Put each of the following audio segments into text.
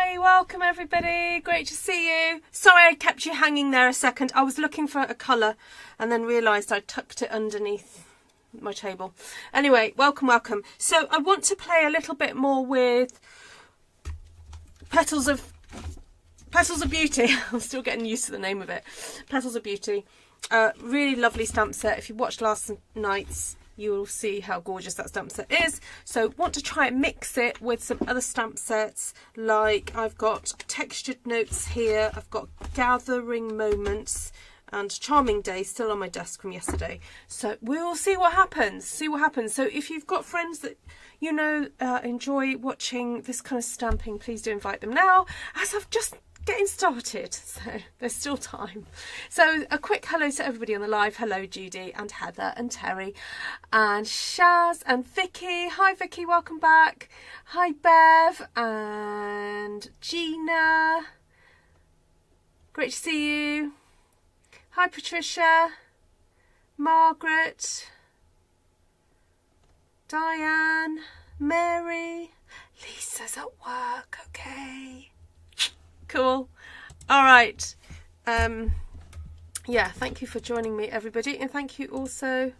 Hey, welcome everybody. Great to see you. Sorry I kept you hanging there a second. I was looking for a colour and then realised I tucked it underneath my table. Anyway, welcome. So I want to play a little bit more with Petals of Beauty. I'm still getting used to the name of it. Petals of Beauty. Really lovely stamp set. If you watched last night's, you will see how gorgeous that stamp set is. So want to try and mix it with some other stamp sets, like I've got Textured Notes here, I've got Gathering Moments and Charming Day still on my desk from yesterday. So we'll see what happens. So if you've got friends that you know enjoy watching this kind of stamping, please do invite them now, as I've just getting started, so there's still time. So a quick hello to everybody on the live. Hello Judy and Heather and Terry and Shaz and Vicky. Hi Vicky, welcome back. Hi Bev and Gina, great to see you. Hi Patricia, Margaret, Diane, Mary. Lisa's at work. Okay, cool. All right. Yeah, thank you for joining me everybody, and thank you also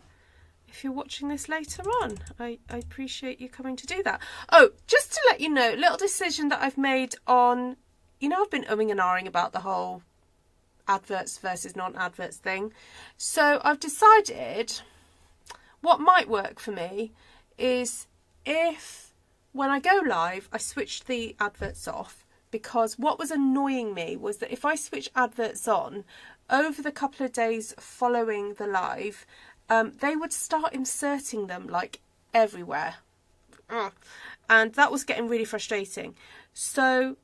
if you're watching this later on. I appreciate you coming to do that. Oh, just to let you know, little decision that I've made on, you know, I've been umming and ahhing about the whole adverts versus non-adverts thing. So I've decided what might work for me is if when I go live I switched the adverts off, because what was annoying me was that if I switch adverts on over the couple of days following the live, they would start inserting them like everywhere. And that was getting really frustrating. So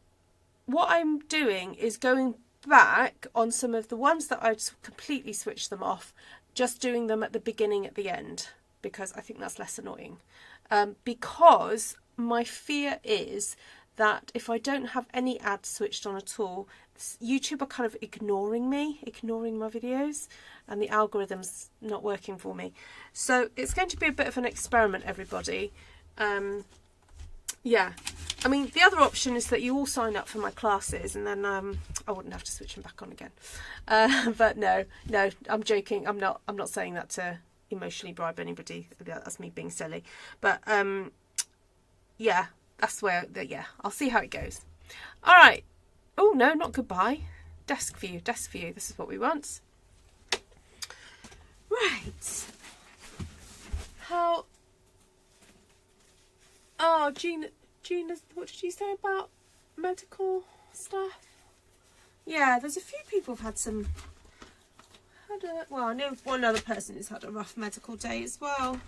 what I'm doing is going back on some of the ones that I'd completely switched them off, just doing them at the beginning, at the end, because I think that's less annoying. Because my fear is that if I don't have any ads switched on at all, YouTube are kind of ignoring my videos, and the algorithm's not working for me. So it's going to be a bit of an experiment, everybody. Yeah, I mean, the other option is that you all sign up for my classes, and then I wouldn't have to switch them back on again. But no, I'm joking. I'm not saying that to emotionally bribe anybody. That's me being silly. But yeah. That's where, yeah, I'll see how it goes. All right. Oh, no, not goodbye. Desk view. This is what we want. Right. How... Oh, Gina, what did you say about medical stuff? Yeah, there's a few people who've had some... Well, I know one other person who's had a rough medical day as well.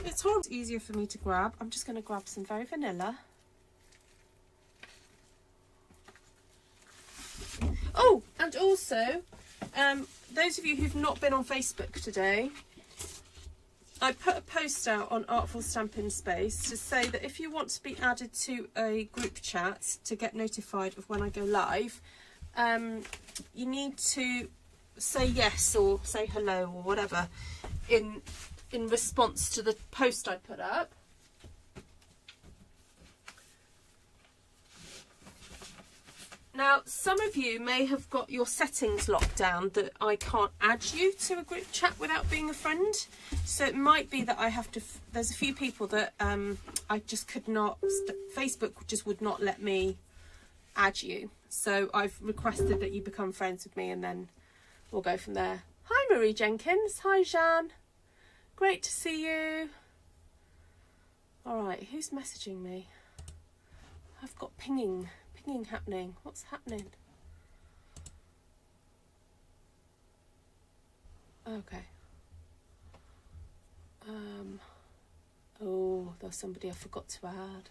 It's horrible. It's easier for me to grab. I'm just going to grab some very vanilla. Oh, and also, those of you who've not been on Facebook today, I put a post out on Artful Stampin Space to say that if you want to be added to a group chat to get notified of when I go live, you need to say yes or say hello or whatever in response to the post I put up. Now, some of you may have got your settings locked down that I can't add you to a group chat without being a friend. So it might be that I have to, there's a few people that I just could not, Facebook just would not let me add you. So I've requested that you become friends with me, and then we'll go from there. Hi Marie Jenkins, hi Jeanne. Great to see you. All right, who's messaging me? I've got pinging happening. What's happening? Okay. Oh, there's somebody I forgot to add.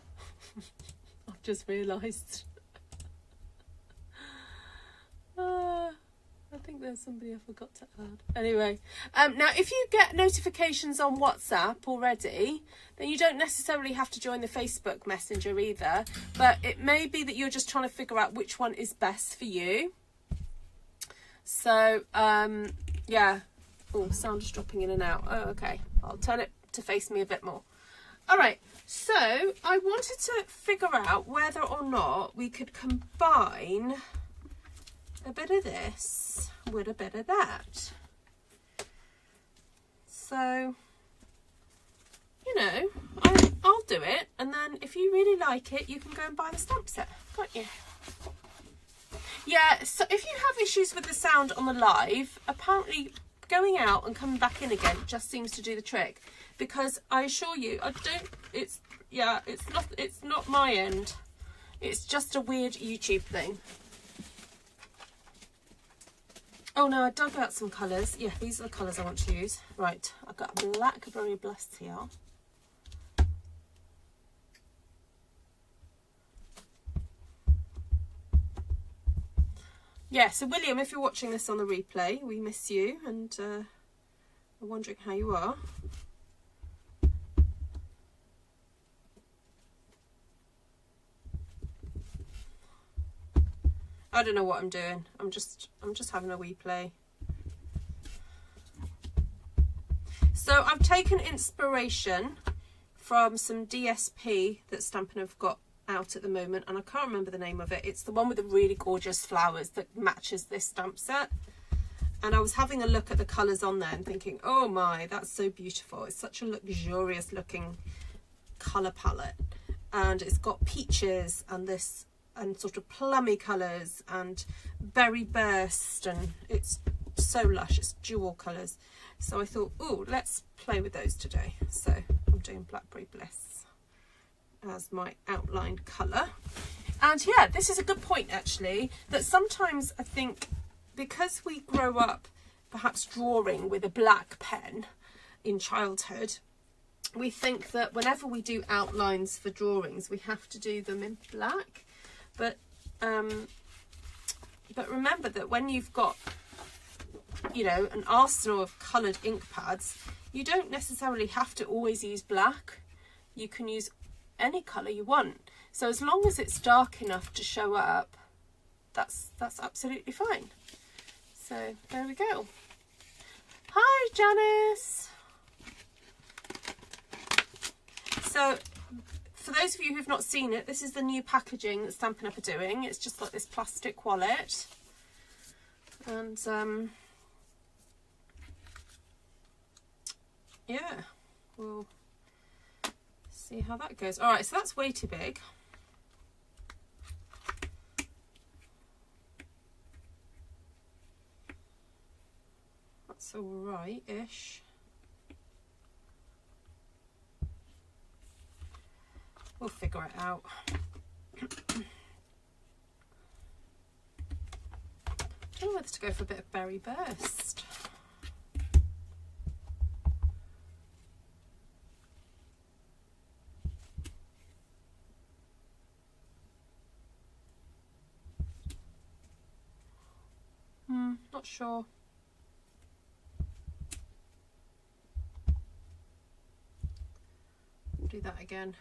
I've just realised. I think there's somebody I forgot to add. Anyway, now if you get notifications on WhatsApp already, then you don't necessarily have to join the Facebook Messenger either. But it may be that you're just trying to figure out which one is best for you. So, yeah. Oh, sound is dropping in and out. Oh, okay. I'll turn it to face me a bit more. All right, so I wanted to figure out whether or not we could combine a bit of this with a bit of that. So, you know, I'll do it, and then if you really like it, you can go and buy the stamp set, can't you? Yeah, so if you have issues with the sound on the live, apparently going out and coming back in again just seems to do the trick, because I assure you, it's not my end. It's just a weird YouTube thing. Oh no, I dug out some colours. Yeah, these are the colours I want to use. Right, I've got a blackberry bliss here. Yeah, so William, if you're watching this on the replay, we miss you, and we're wondering how you are. I don't know what I'm doing. I'm just having a wee play. So I've taken inspiration from some DSP that Stampin' have got out at the moment, and I can't remember the name of it. It's the one with the really gorgeous flowers that matches this stamp set. And I was having a look at the colours on there and thinking, oh my, that's so beautiful. It's such a luxurious looking colour palette. And it's got peaches and this and sort of plummy colours and berry burst, and it's so lush. It's jewel colours. So I thought, oh, let's play with those today. So I'm doing Blackberry Bliss as my outline colour. And yeah, this is a good point actually, that sometimes I think because we grow up perhaps drawing with a black pen in childhood, we think that whenever we do outlines for drawings, we have to do them in black. But remember that when you've got, you know, an arsenal of coloured ink pads, you don't necessarily have to always use black. You can use any colour you want. So as long as it's dark enough to show up, that's absolutely fine. So there we go. Hi Janice. So for those of you who've not seen it, this is the new packaging that Stampin' Up are doing. It's just like this plastic wallet. And yeah, we'll see how that goes. All right, so that's way too big. That's all right-ish. We'll figure it out. I don't know whether to go for a bit of berry burst. Not sure. Do that again.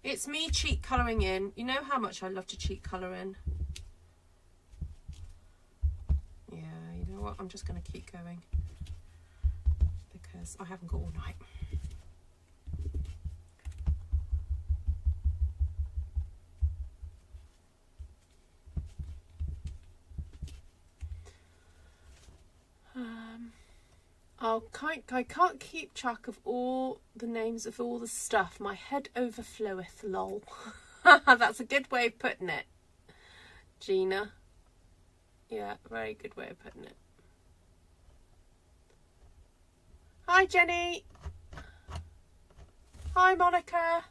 It's me cheat colouring in. You know how much I love to cheat colour in. Yeah, you know what? I'm just going to keep going because I haven't got all night. I can't keep track of all the names of all the stuff. My head overfloweth, lol. That's a good way of putting it, Gina. Yeah, very good way of putting it. Hi, Jenny. Hi, Monica.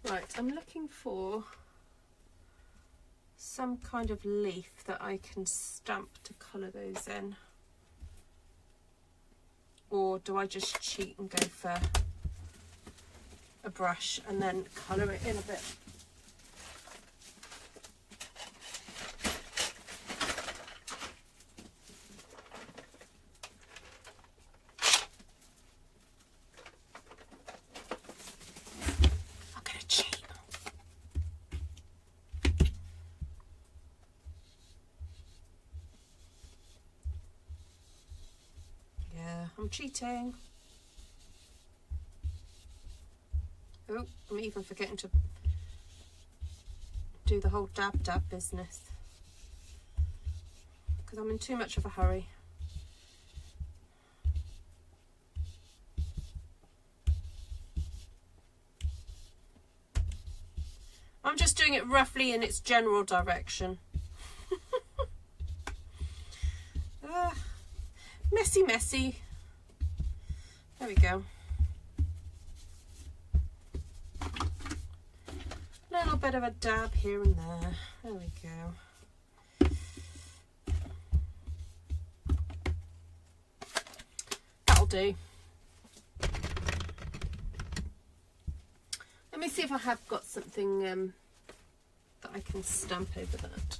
Right, I'm looking for some kind of leaf that I can stamp to colour those in. Or do I just cheat and go for a brush and then colour it in a bit? I'm cheating. Oh, I'm even forgetting to do the whole dab business because I'm in too much of a hurry. I'm just doing it roughly in its general direction. Messy. There we go. Little bit of a dab here and there. There we go. That'll do. Let me see if I have got something that I can stamp over that.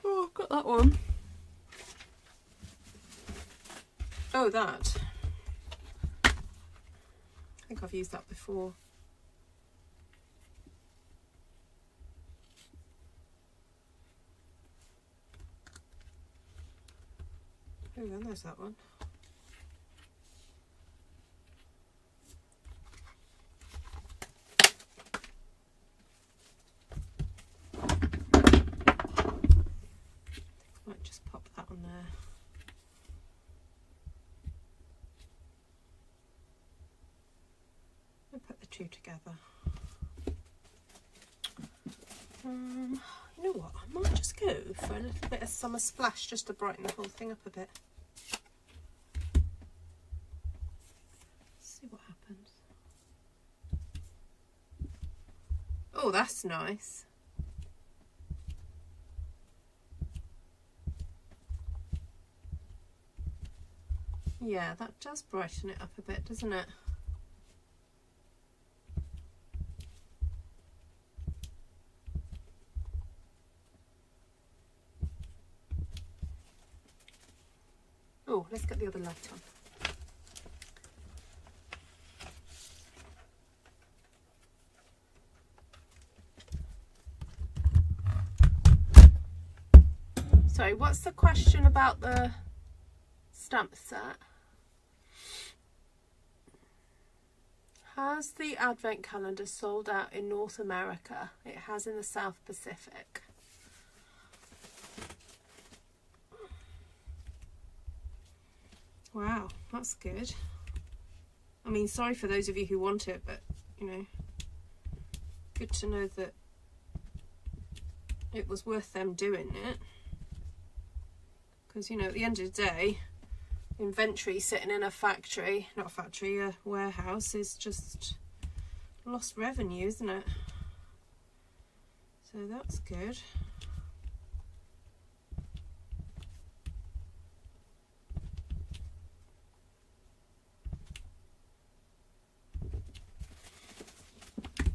Oh, I've got that one. Oh, that. I think I've used that before. Oh, and there's that one. Might just pop that on there. And put the two together. You know what? I might just go for a little bit of summer splash just to brighten the whole thing up a bit. See what happens. Oh, that's nice. Yeah, that does brighten it up a bit, doesn't it? Oh, let's get the other light on. Sorry, what's the question about the stamp set? Has the advent calendar sold out in North America? It has in the South Pacific. Wow, that's good. I mean, sorry for those of you who want it, but, you know, good to know that it was worth them doing it. Because, you know, at the end of the day, inventory sitting in a factory, not a factory, a warehouse, is just lost revenue, isn't it? So that's good.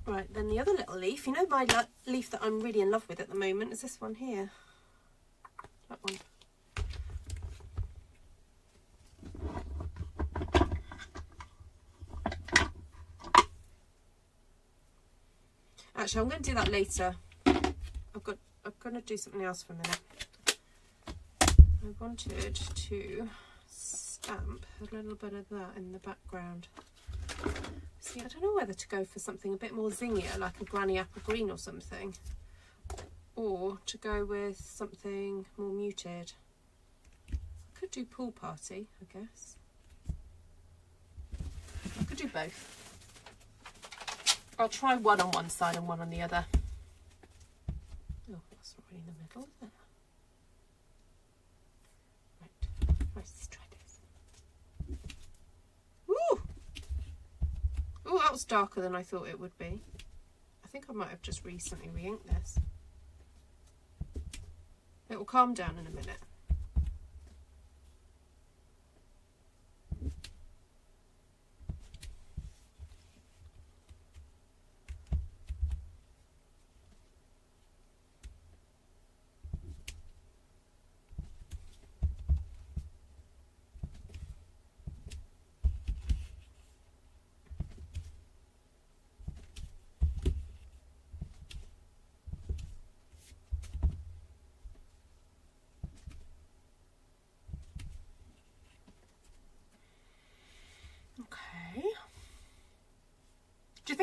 Right, then the other little leaf, you know my leaf that I'm really in love with at the moment is this one here. That one. Actually, I'm going to do that later. I'm going to do something else for a minute. I wanted to stamp a little bit of that in the background. See, I don't know whether to go for something a bit more zingier, like a granny apple green or something, or to go with something more muted. I could do pool party, I guess. I could do both. I'll try one on one side and one on the other. Oh, that's not really in the middle, is it? Right, let's try this. Ooh! Oh, that was darker than I thought it would be. I think I might have just recently re-inked this. It will calm down in a minute.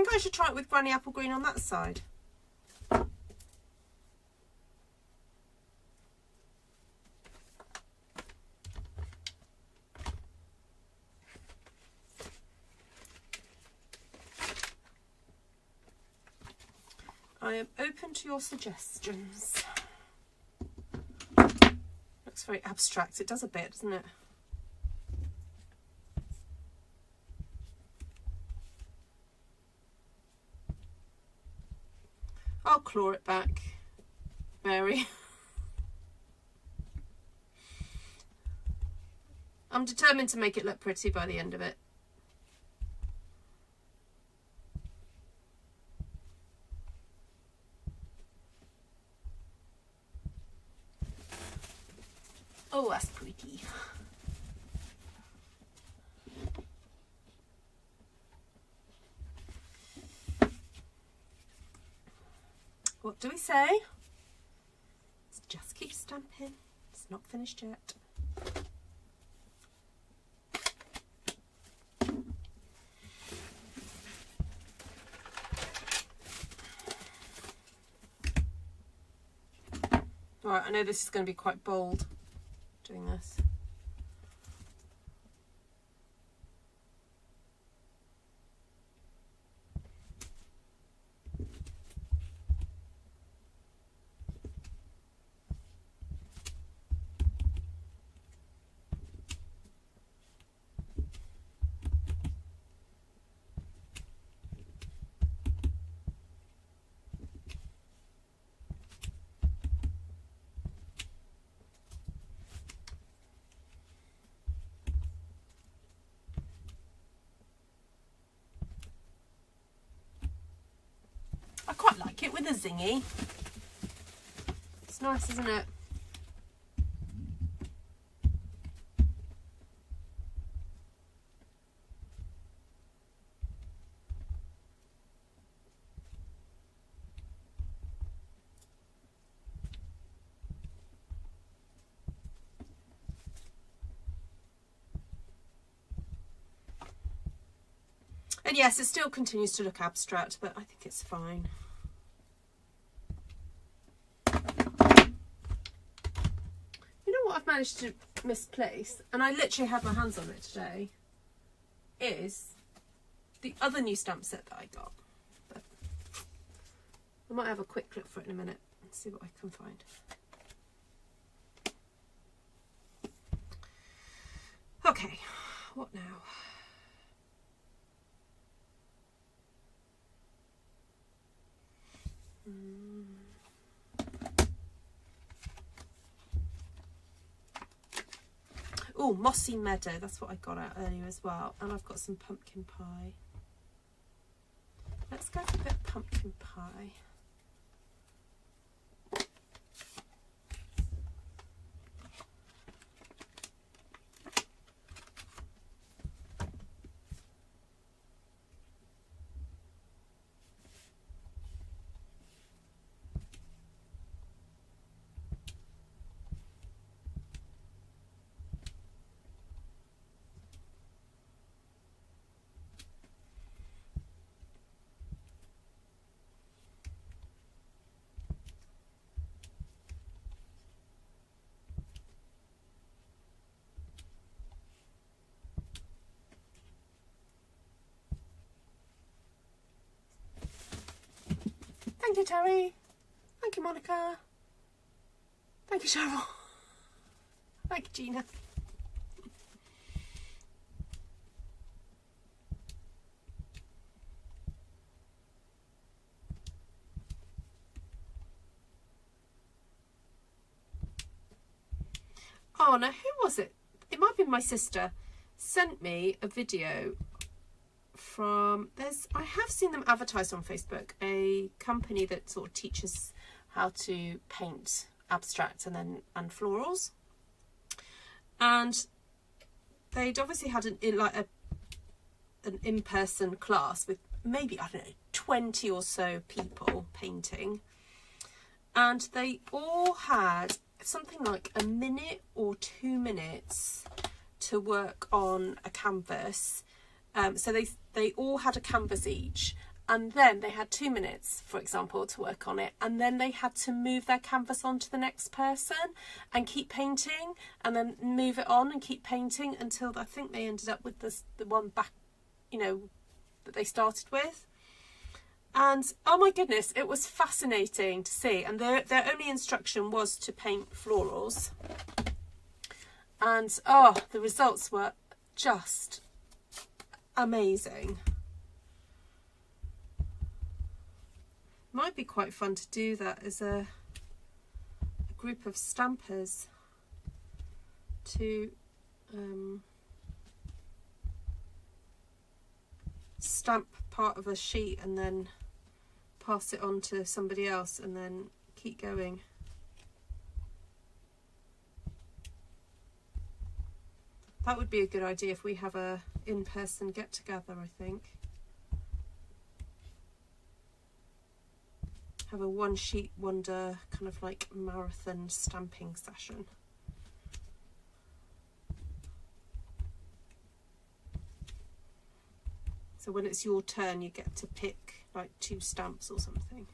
think I should try it with Granny Apple Green on that side. I am open to your suggestions. Looks very abstract. It does a bit, doesn't it? I'll claw it back, Mary. I'm determined to make it look pretty by the end of it. Oh, that's pretty. What do we say? Let's just keep stamping. It's not finished yet. Alright, I know this is going to be quite bold doing this. I quite like it with a zingy. It's nice, isn't it? And yes, it still continues to look abstract, but I think it's fine. You know what I've managed to misplace, and I literally had my hands on it today, is the other new stamp set that I got. But I might have a quick look for it in a minute and see what I can find. Okay, what now? Oh, Mossy Meadow, that's what I got out earlier as well. And I've got some pumpkin pie. Let's go for a bit of pumpkin pie. Thank you, Terry. Thank you, Monica. Thank you, Cheryl. Thank you, Gina. Oh, now who was it? It might have been my sister. Sent me a video from, I have seen them advertised on Facebook, a company that sort of teaches how to paint abstract and florals, and they'd obviously had an in-person class with maybe, I don't know, 20 or so people painting, and they all had something like a minute or 2 minutes to work on a canvas. So they all had a canvas each, and then they had 2 minutes, for example, to work on it, and then they had to move their canvas on to the next person and keep painting, and then move it on and keep painting until I think they ended up with the one back, you know, that they started with. And oh my goodness, it was fascinating to see. And their only instruction was to paint florals, and oh, the results were just amazing. Might be quite fun to do that as a group of stampers, to stamp part of a sheet and then pass it on to somebody else and then keep going. That would be a good idea if we have a in-person get-together, I think. Have a one sheet wonder kind of like marathon stamping session. So when it's your turn, you get to pick like 2 stamps or something.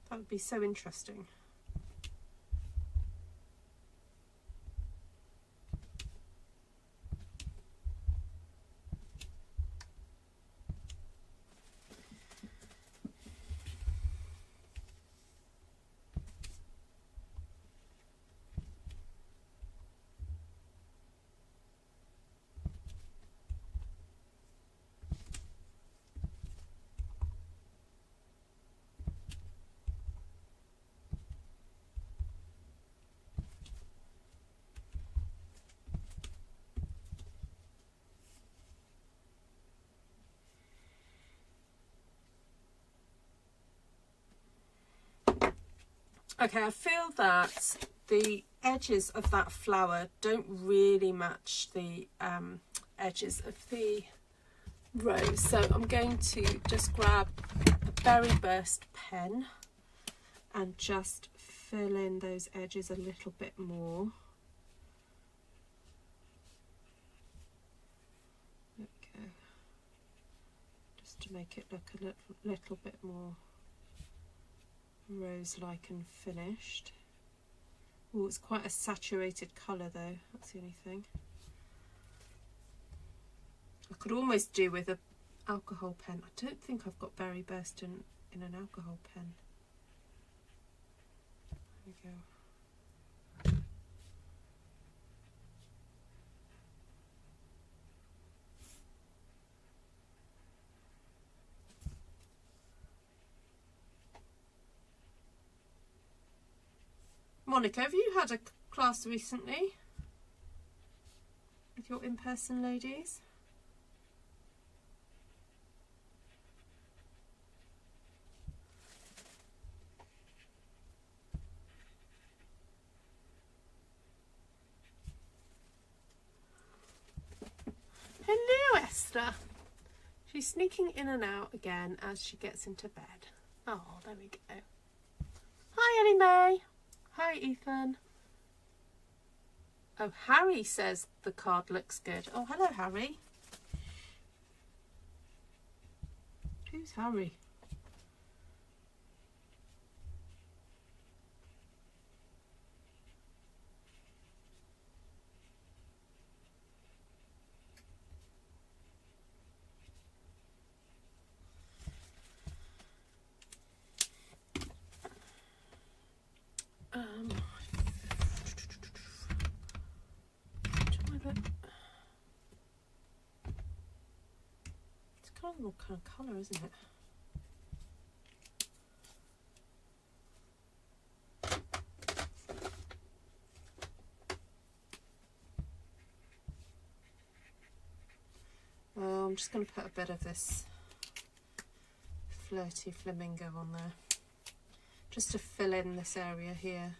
That would be so interesting. Okay, I feel that the edges of that flower don't really match the edges of the rose. So I'm going to just grab a berry burst pen and just fill in those edges a little bit more. There we go. Just to make it look a little bit more rose-like and finished. Oh, it's quite a saturated colour though, that's the only thing. I could almost do with an alcohol pen. I don't think I've got berry burst in an alcohol pen. There we go. Monica, have you had a class recently with your in-person ladies? Hello, Esther. She's sneaking in and out again as she gets into bed. Oh, there we go. Hi, Ellie Mae. Hi, Ethan. Oh, Harry says the card looks good. Oh, hello, Harry. Who's Harry? It's kind of all kind of colour, isn't it? I'm just going to put a bit of this flirty flamingo on there, just to fill in this area here.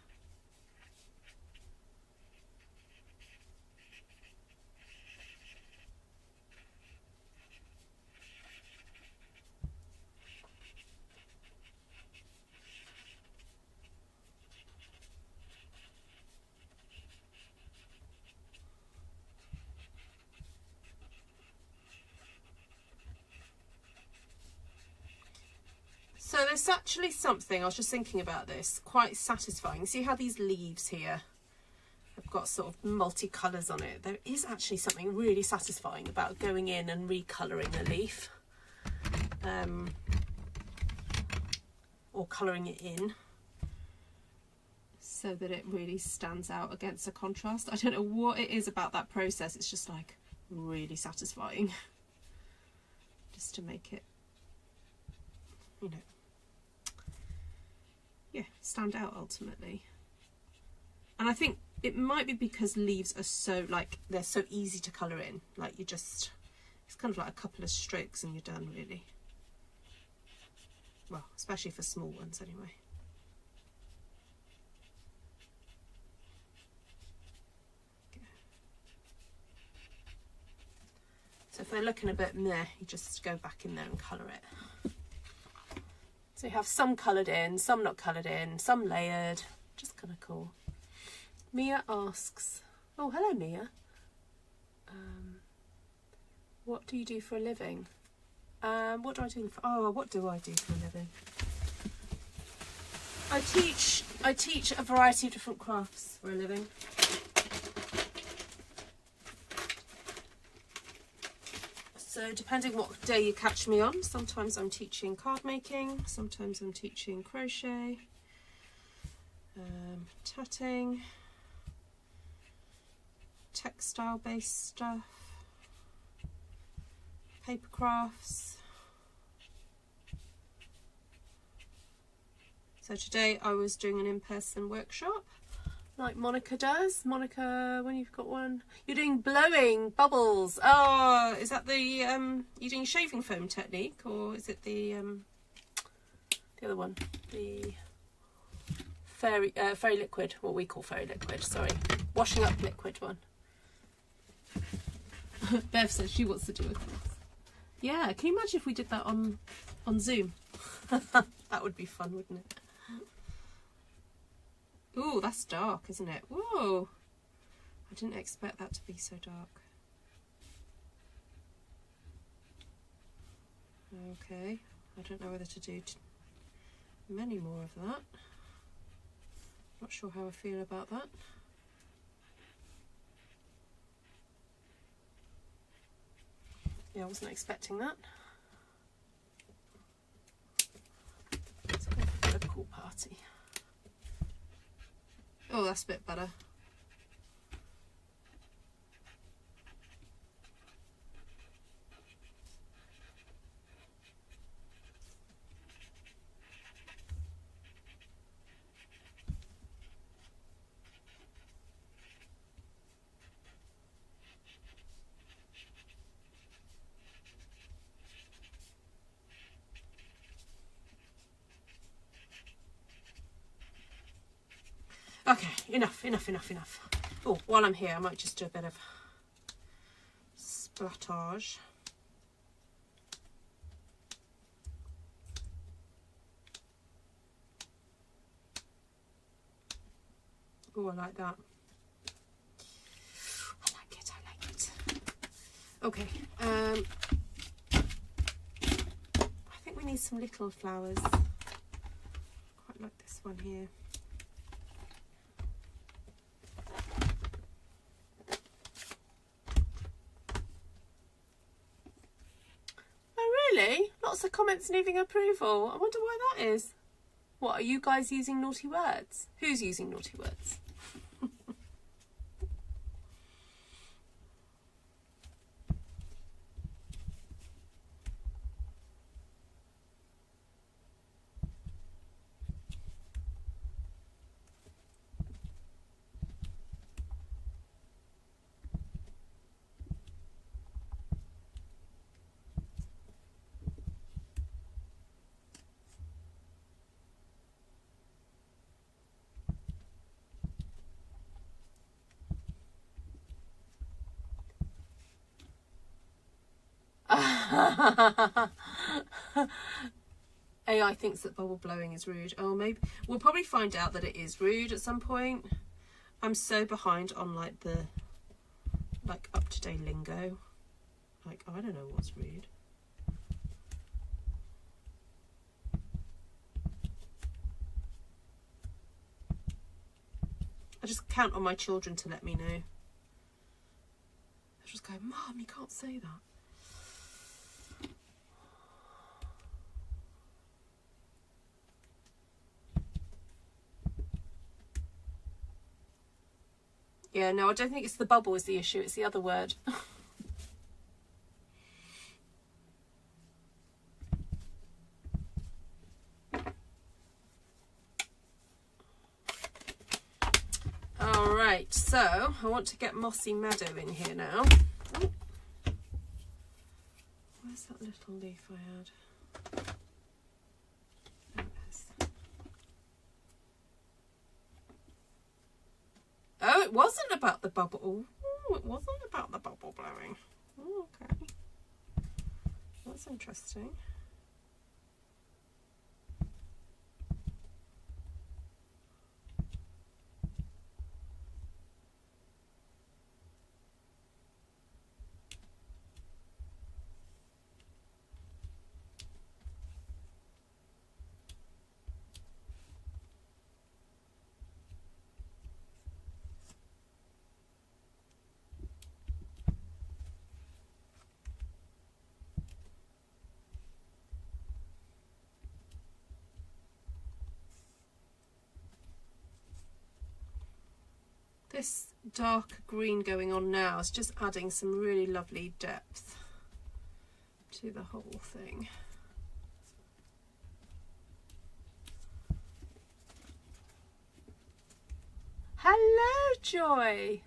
there's actually something, I was just thinking about this, quite satisfying. See how these leaves here have got sort of multi-colours on it? There is actually something really satisfying about going in and recolouring a leaf. Or colouring it in so that it really stands out against a contrast. I don't know what it is about that process, it's just like really satisfying just to make it, you know, yeah, stand out ultimately. And I think it might be because leaves are so, like, they're so easy to colour in, like you just, it's kind of like a couple of strokes and you're done really. Well, especially for small ones anyway. Okay. So if they're looking a bit meh, you just go back in there and colour it. So you have some coloured in, some not coloured in, some layered, just kind of cool. Mia asks, oh hello Mia, what do you do for a living? What do I do for, what do I do for a living? I teach a variety of different crafts for a living. So depending what day you catch me on, sometimes I'm teaching card making, sometimes I'm teaching crochet, tatting, textile based stuff, paper crafts. So today I was doing an in-person workshop like Monica does. Monica, when you've got one, you're doing blowing bubbles. Oh, is that the you're doing shaving foam technique, or is it the other one, the fairy liquid, what we call fairy liquid, sorry, washing up liquid one? Bev says she wants to do a class. Yeah, can you imagine if we did that on Zoom? That would be fun, wouldn't it? Ooh, that's dark, isn't it? Whoa! I didn't expect that to be so dark. Okay, I don't know whether to do many more of that. Not sure how I feel about that. Yeah, I wasn't expecting that. Let's go for a cool party. Oh, that's a bit better. Okay, enough. Oh, while I'm here, I might just do a bit of splattage. Oh, I like that. I like it. Okay, I think we need some little flowers. Quite like this one here. Lots of comments needing approval. I wonder why that is. What, are you guys using naughty words? Who's using naughty words? AI thinks that bubble blowing is rude. Oh, maybe we'll probably find out that it is rude at some point. I'm so behind on like the up-to-date lingo. I don't know what's rude. count on my children to let me know. I just go, Mum, you can't say that. Yeah, no, I don't think it's the bubble is the issue, it's the other word. Alright, so I want to get Mossy Meadow in here now. Oh. Where's that little leaf I had? There it is. Oh, it wasn't about the bubble. Oh, it wasn't about the bubble blowing. Oh, okay. That's interesting. This dark green going on now is just adding some really lovely depth to the whole thing. Hello, Joy.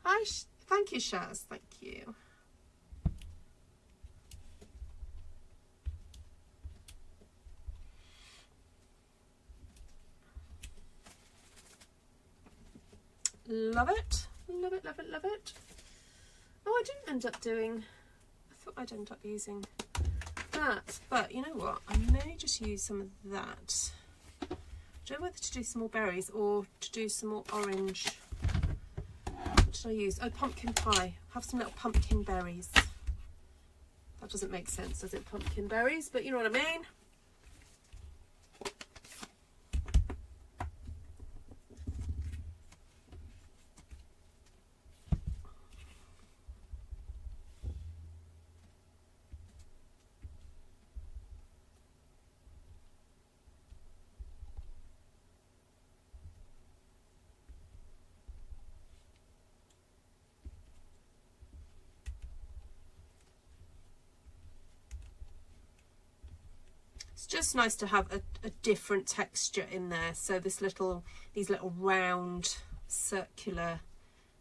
Hi, thank you, Shaz. Thank you. Love it. Love it, love it, love it. Oh, I didn't end up doing... I thought I'd end up using that. But you know what? I may just use some of that. I don't know whether to do some more berries or to do some more orange. What should I use? Oh, pumpkin pie. Have some little pumpkin berries. That doesn't make sense, does it? Pumpkin berries, but you know what I mean? It's just nice to have a different texture in there. So these little round circular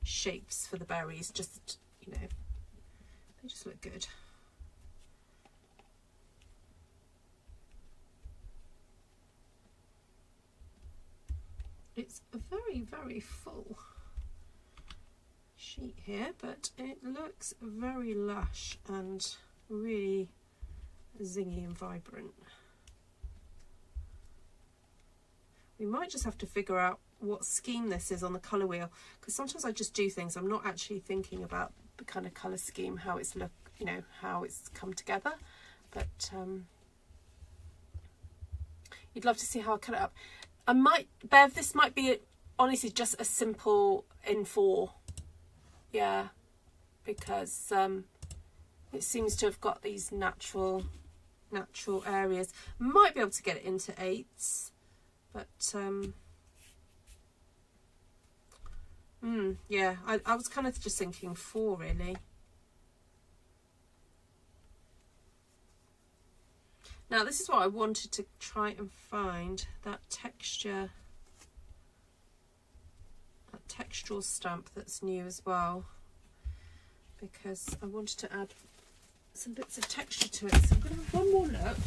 shapes for the berries, just, you know, they just look good. It's a very, very full sheet here, but it looks very lush and really zingy and vibrant. We might just have to figure out what scheme this is on the colour wheel, because sometimes I just do things, I'm not actually thinking about the kind of colour scheme, how it's you know, how it's come together. But you'd love to see how I cut it up. I might, Bev, this might be honestly just a simple in4, yeah, because it seems to have got these natural areas. Might be able to get it into 8s, but yeah, I was kind of just thinking 4 really. Now this is what I wanted to try and find, that texture, that textural stamp that's new as well, because I wanted to add some bits of texture to it. So I'm going to have one more look.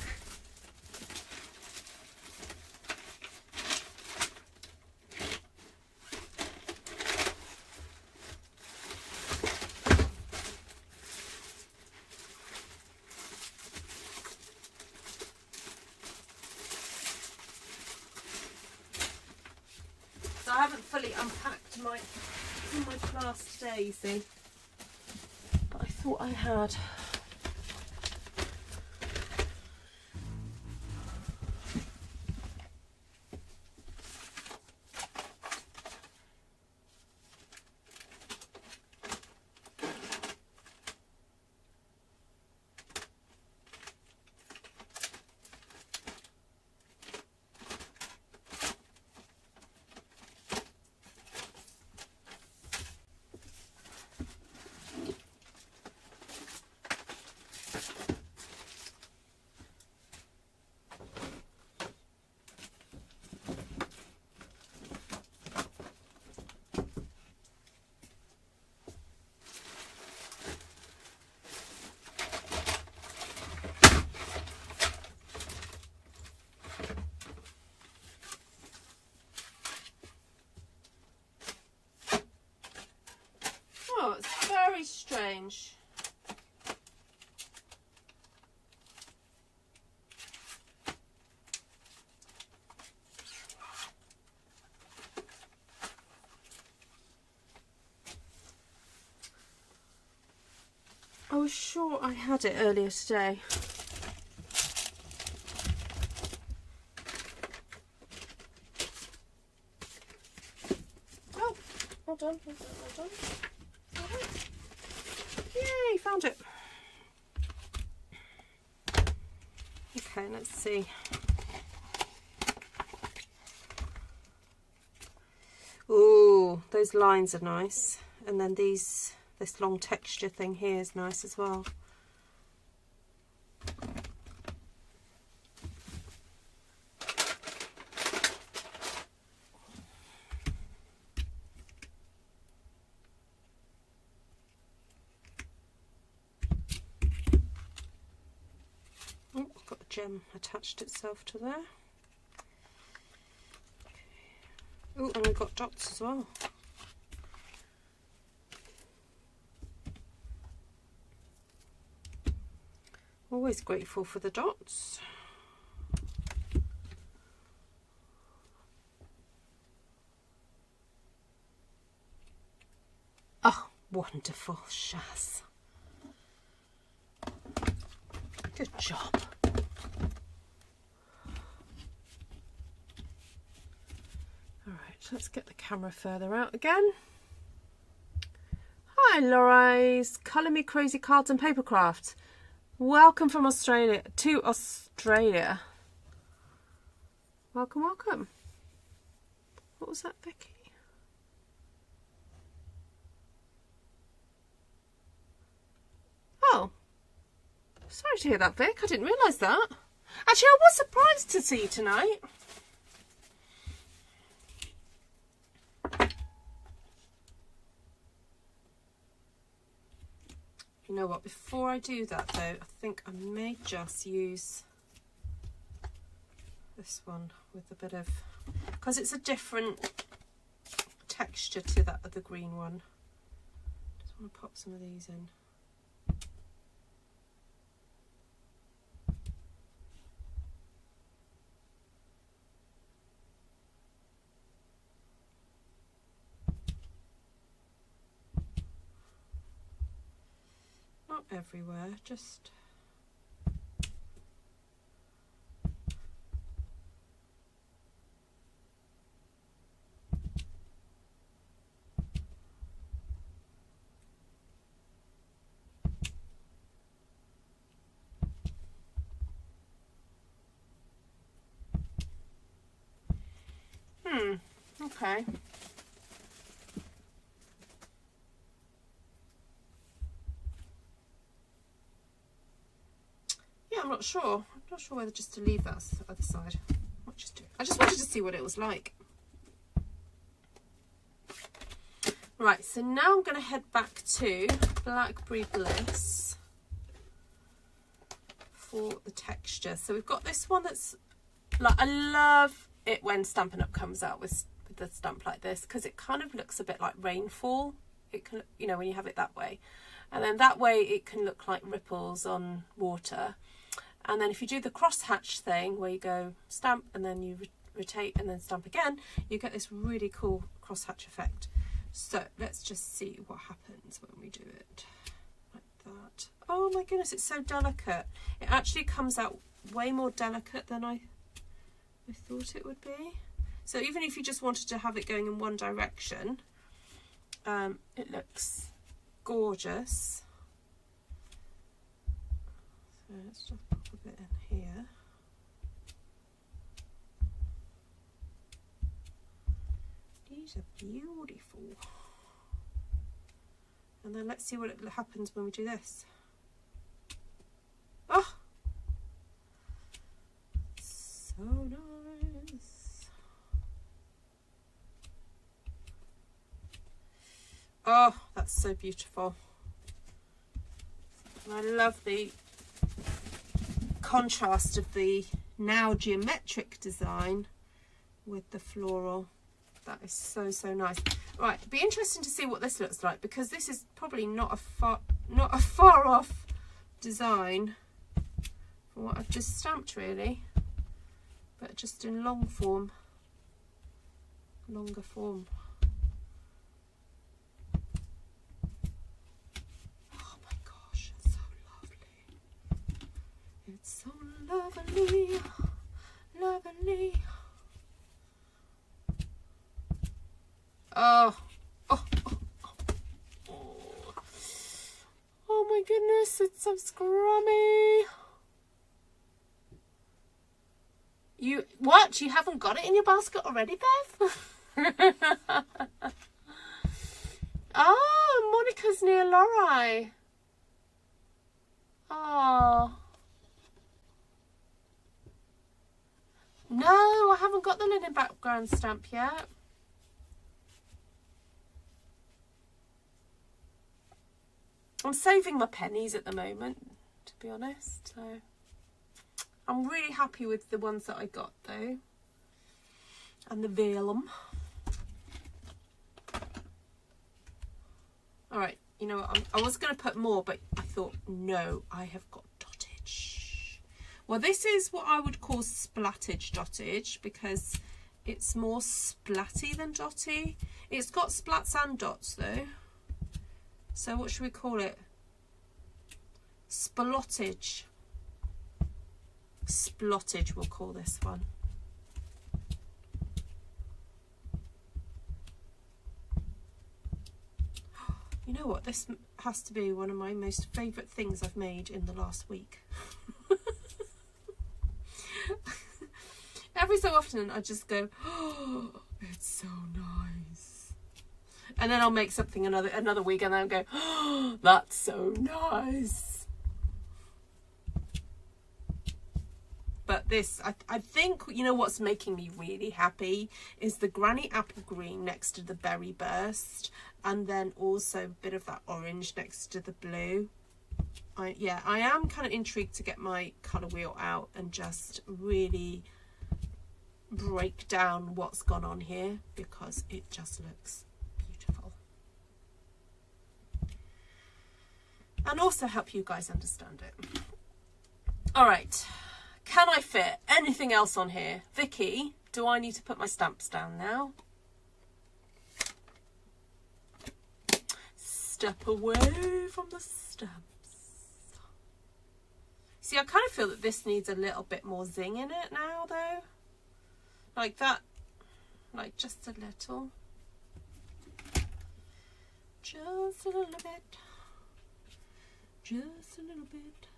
So I haven't fully unpacked my class today, you see, but I thought I had. Oh, it's very strange. I was sure I had it earlier today. Oh, well done, well done, well done. Yay, found it. Okay, let's see. Ooh, those lines are nice. And then this long texture thing here is nice as well. Oh, I've got a gem attached itself to there. Oh, and we've got dots as well. Always grateful for the dots. Oh, wonderful, Shaz. Good job. All right, let's get the camera further out again. Hi, Laura's Colour Me Crazy Cards and Papercraft. Welcome from Australia to Australia. Welcome, welcome. What was that, Vicky? Oh, sorry to hear that, Vic. I didn't realise that. Actually, I was surprised to see you tonight. You know what, before I do that though, I think I may just use this one with a bit of, because it's a different texture to that other green one. Just want to pop some of these in. Not everywhere, just okay. Yeah, I'm not sure. I'm not sure whether just to leave that other side. I just wanted to see what it was like. Right, so now I'm going to head back to Blackberry Bliss for the texture. So we've got this one that's like, I love it when Stampin' Up comes out with the stamp like this, because it kind of looks a bit like rainfall. It can, you know, when you have it that way, and then that way it can look like ripples on water. And then if you do the crosshatch thing where you go stamp and then you rotate and then stamp again, you get this really cool crosshatch effect. So let's just see what happens when we do it like that. Oh my goodness, it's so delicate. It actually comes out way more delicate than I thought it would be. So even if you just wanted to have it going in one direction, it looks gorgeous. So let's just pop a bit in here. These are beautiful. And then let's see what happens when we do this. Oh, so nice. Oh, that's so beautiful. And I love the contrast of the now geometric design with the floral. That is so, so nice. Right, it'd be interesting to see what this looks like, because this is probably not a far off design from what I've just stamped, really, but just in longer form. Oh my gosh, it's so lovely. It's so lovely, lovely. Oh, oh, oh, oh. Oh my goodness, it's so scrummy. What? You haven't got it in your basket already, Bev? Oh, Monica's near Lorri. Oh. No, I haven't got the linen background stamp yet. I'm saving my pennies at the moment, to be honest. So I'm really happy with the ones that I got, though, and the vellum. All right, you know what? I was going to put more, but I thought, no, I have got dottage. Well, this is what I would call splattage dottage, because it's more splatty than dotty. It's got splats and dots, though. So what should we call it? Splottage. Splottage, we'll call this one. You know what? This has to be one of my most favourite things I've made in the last week. Every so often I just go, oh, it's so nice. And then I'll make something another week and then I'll go, oh, that's so nice. But this, I think, you know what's making me really happy is the granny apple green next to the berry burst, and then also a bit of that orange next to the blue. I am kind of intrigued to get my colour wheel out and just really break down what's gone on here, because it just looks beautiful. And also help you guys understand it. All right. Can I fit anything else on here? Vicky, do I need to put my stamps down now? Step away from the stamps. See, I kind of feel that this needs a little bit more zing in it now, though. Like that. Like just a little. Just a little bit. Just a little bit.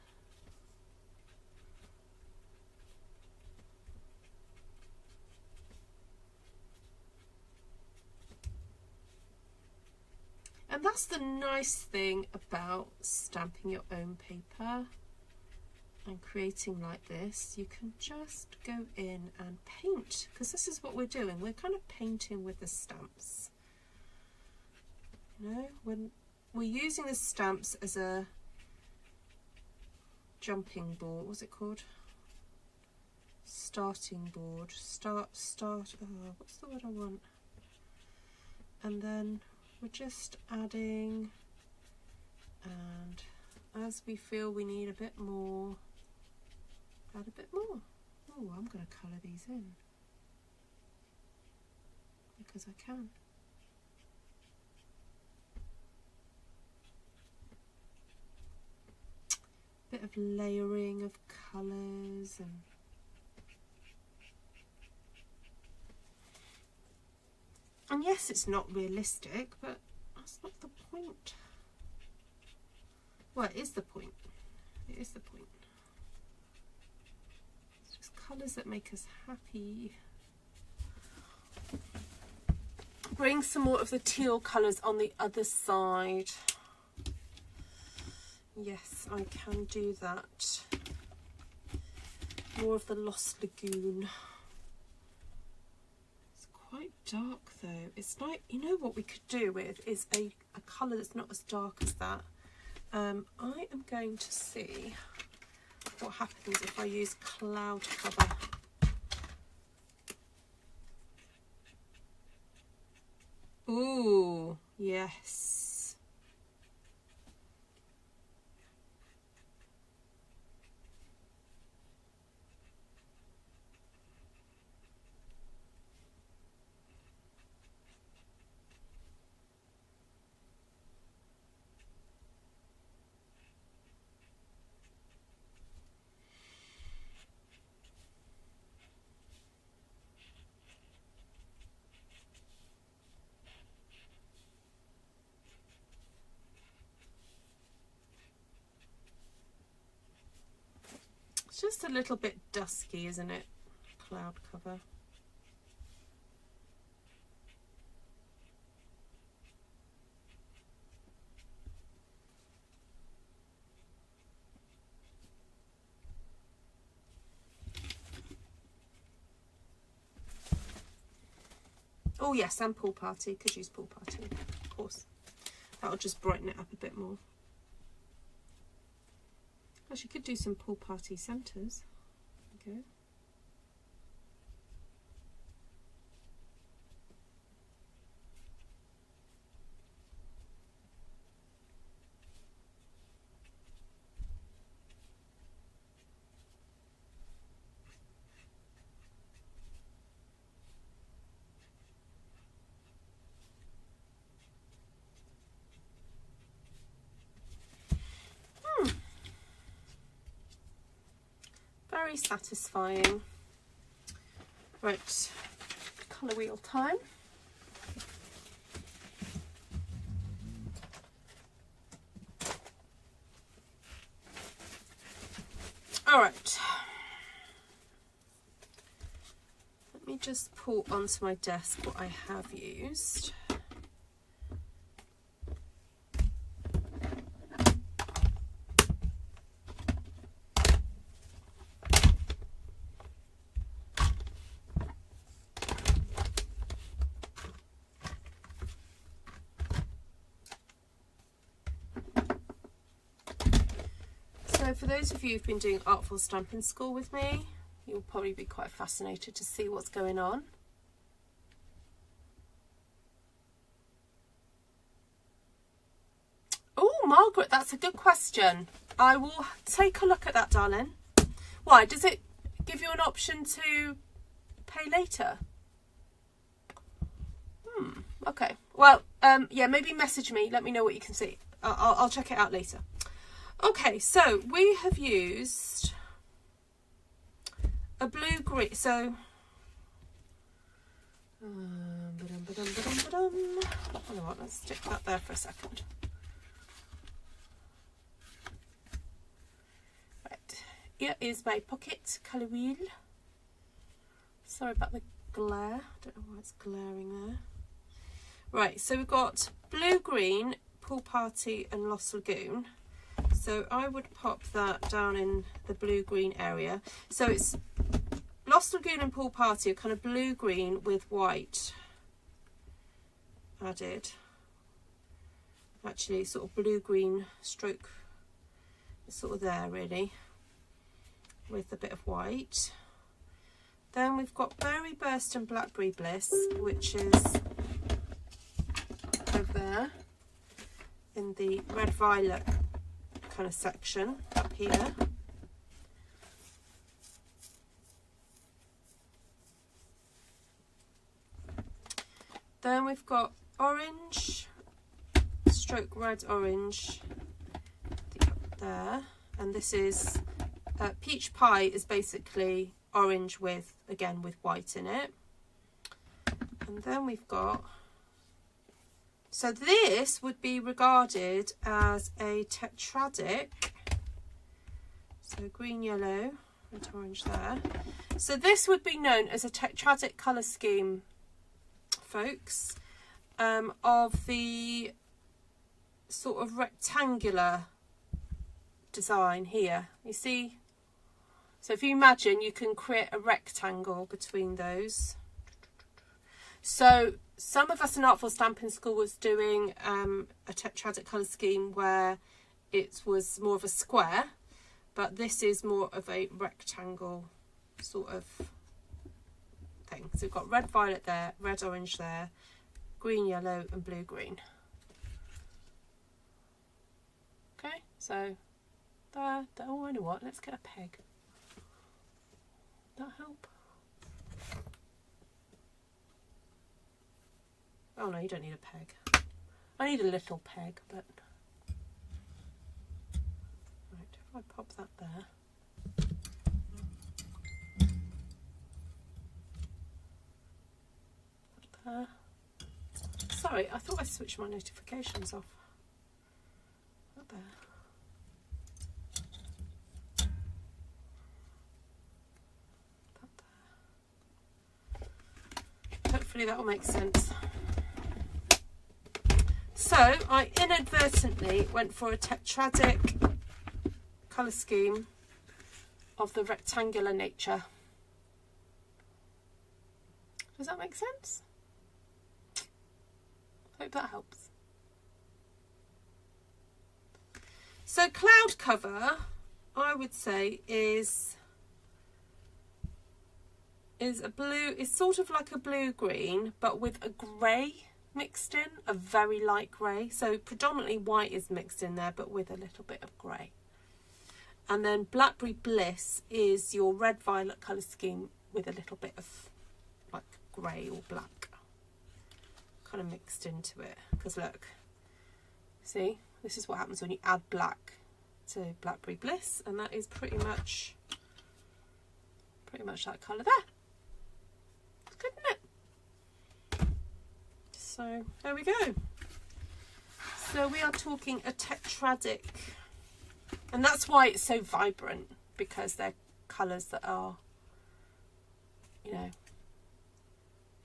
And that's the nice thing about stamping your own paper and creating like this. You can just go in and paint, because this is what we're doing. We're kind of painting with the stamps. You know, when we're using the stamps as a jumping board, what's it called? Starting board. Start, oh, what's the word I want? And then we're just adding, and as we feel we need a bit more, add a bit more. Oh, I'm going to colour these in because I can. Bit of layering of colours and yes, it's not realistic, but that's not the point. Well, it is the point. It is the point. It's just colours that make us happy. Bring some more of the teal colours on the other side. Yes, I can do that. More of the Lost Lagoon. Quite dark though. It's like, you know what we could do with is a colour that's not as dark as that. I am going to see what happens if I use cloud cover. Ooh, yes. It's just a little bit dusky, isn't it? Cloud cover. Oh yes, and pool party. Could use pool party, of course. That'll just brighten it up a bit more. Actually, could do some pool party centres. Okay. Very satisfying. Right, colour wheel time. All right. Let me just pull onto my desk what I have used. So for those of you who've been doing Artful Stampin' School with me, you'll probably be quite fascinated to see what's going on. Oh, Margaret, that's a good question. I will take a look at that, darling. Why? Does it give you an option to pay later? Okay. Well, yeah, maybe message me. Let me know what you can see. I'll check it out later. Okay, so we have used a blue-green. So, you know what? Let's stick that there for a second. Right, here is my pocket colour wheel. Sorry about the glare. I don't know why it's glaring there. Right, so we've got blue-green, Pool Party and Lost Lagoon. So I would pop that down in the blue-green area. So it's Lost Lagoon and Pool Party are kind of blue-green with white added. Actually, sort of blue-green stroke sort of there, really, with a bit of white. Then we've got Berry Burst and Blackberry Bliss, which is over there in the red-violet kind of section up here. Then we've got orange stroke red orange there, and this is peach pie is basically orange with, again, with white in it. And then we've got, so this would be regarded as a tetradic, so green, yellow, red, orange there. So this would be known as a tetradic colour scheme, folks, of the sort of rectangular design here. You see? So if you imagine, you can create a rectangle between those. So some of us in Artful Stampin' School was doing a tetradic colour scheme where it was more of a square, but this is more of a rectangle sort of thing. So we've got red violet there, red orange there, green, yellow and blue, green. Okay, so there, oh, I know what, let's get a peg. That help? Oh no, you don't need a peg. I need a little peg, but right, if I pop that there. Sorry, I thought I switched my notifications off. Up there. That there. Hopefully that will make sense. So I inadvertently went for a tetradic colour scheme of the rectangular nature. Does that make sense? Hope that helps. So cloud cover, I would say, is a blue, is sort of like a blue-green, but with a grey mixed in, a very light grey. So predominantly white is mixed in there, but with a little bit of grey. And then Blackberry Bliss is your red-violet colour scheme with a little bit of like grey or black kind of mixed into it. Because look, see, this is what happens when you add black to Blackberry Bliss, and that is pretty much that colour there. It's good, isn't it? So there we go. So we are talking a tetradic, and that's why it's so vibrant, because they're colours that are, you know,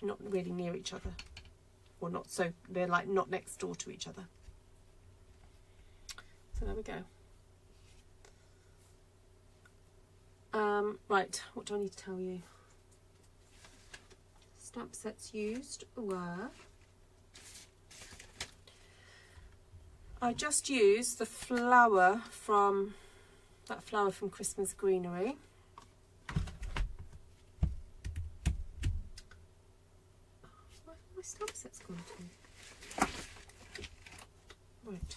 not really near each other, or not so, they're like not next door to each other. So there we go. Right, what do I need to tell you? Stamp sets used were, I just used the flower from, that flower from Christmas Greenery. Where have my stamp sets gone to? Right.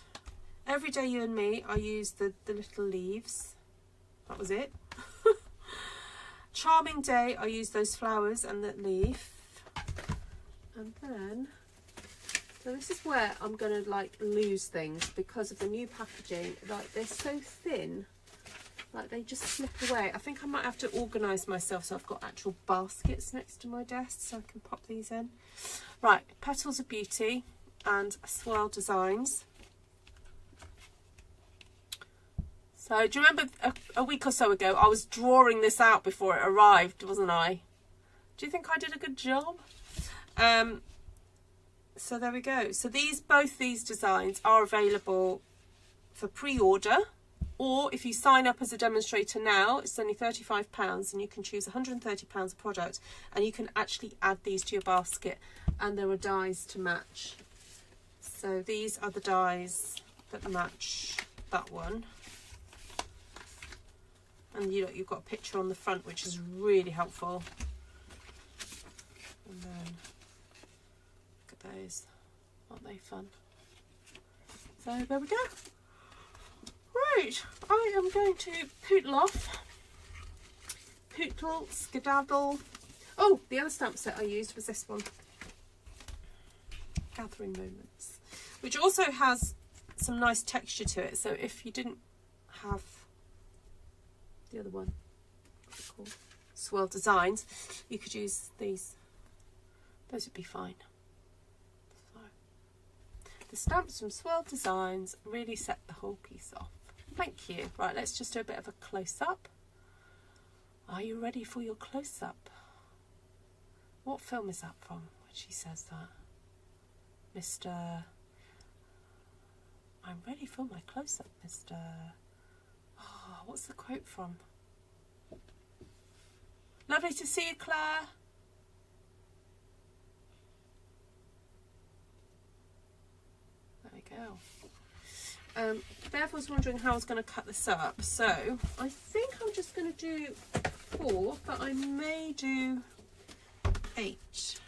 Everyday You and Me, I used the little leaves. That was it. Charming Day, I used those flowers and that leaf. And then, so this is where I'm going to like lose things because of the new packaging. Like they're so thin, like they just slip away. I think I might have to organise myself so I've got actual baskets next to my desk so I can pop these in. Right, Petals of Beauty and Swirl Designs. So do you remember a week or so ago I was drawing this out before it arrived, wasn't I? Do you think I did a good job? So there we go. So both these designs are available for pre-order, or if you sign up as a demonstrator now, it's only £35 and you can choose £130 of product, and you can actually add these to your basket, and there are dies to match. So these are the dies that match that one. And you've got a picture on the front, which is really helpful. And then look at those, aren't they fun? So there we go. Right, I am going to pootle off. Pootle, skedaddle. Oh, the other stamp set I used was this one, Gathering Moments, which also has some nice texture to it. So if you didn't have the other one, what's it called? Swirl Designs, you could use these. Those would be fine. So the stamps from Swirl Designs really set the whole piece off. Thank you. Right, let's just do a bit of a close-up. Are you ready for your close-up? What film is that from when she says that? Mr. I'm ready for my close-up, Mr. Oh, what's the quote from? Lovely to see you, Claire. There we go. Bev was wondering how I was going to cut this up. So I think I'm just going to do 4, but I may do 8.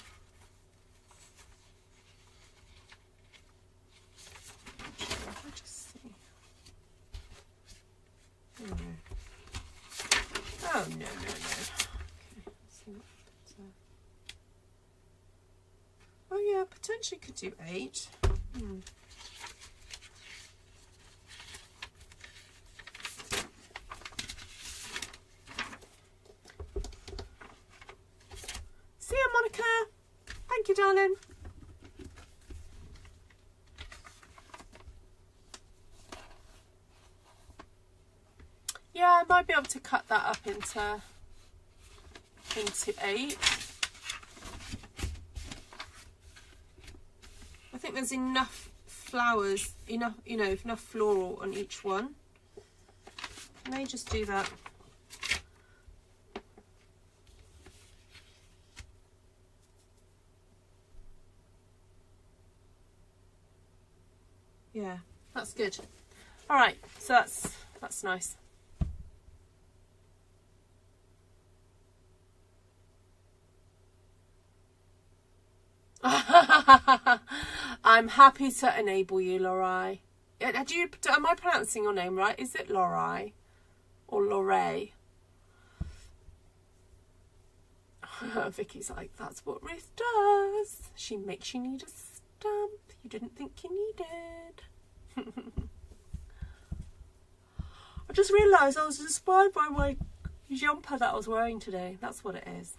Oh, no. Okay, so, oh yeah, potentially could do 8. See you, Monica. Thank you, darling. Yeah, I might be able to cut that up into 8. I think there's enough flowers, enough floral on each one. I may just do that. Yeah, that's good. All right, so that's nice. I'm happy to enable you, Lorraine. Am I pronouncing your name right? Is it Lorraine or Lorraine? Vicky's like, that's what Ruth does. She makes you need a stamp you didn't think you needed. I just realised I was inspired by my jumper that I was wearing today. That's what it is.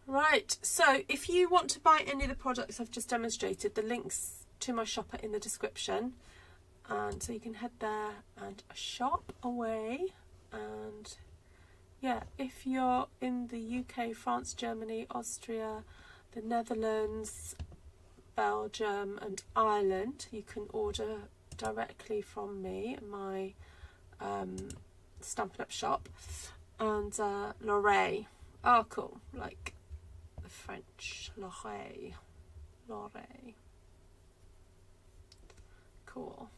Right, so if you want to buy any of the products I've just demonstrated, the links to my shop are in the description, and so you can head there and shop away. And yeah, if you're in the UK, France, Germany, Austria, the Netherlands, Belgium and Ireland, you can order directly from me in my Stampin' Up shop. And Lorraine, oh cool, like the French Lorraine, cool.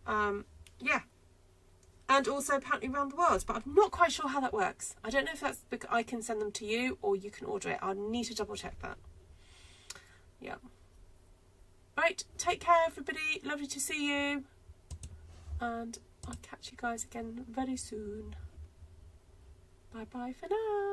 Yeah, and also apparently around the world, but I'm not quite sure how that works. I don't know if that's because I can send them to you or you can order it. I'll need to double check that. Yeah. Right, take care everybody, lovely to see you, and I'll catch you guys again very soon. Bye bye for now.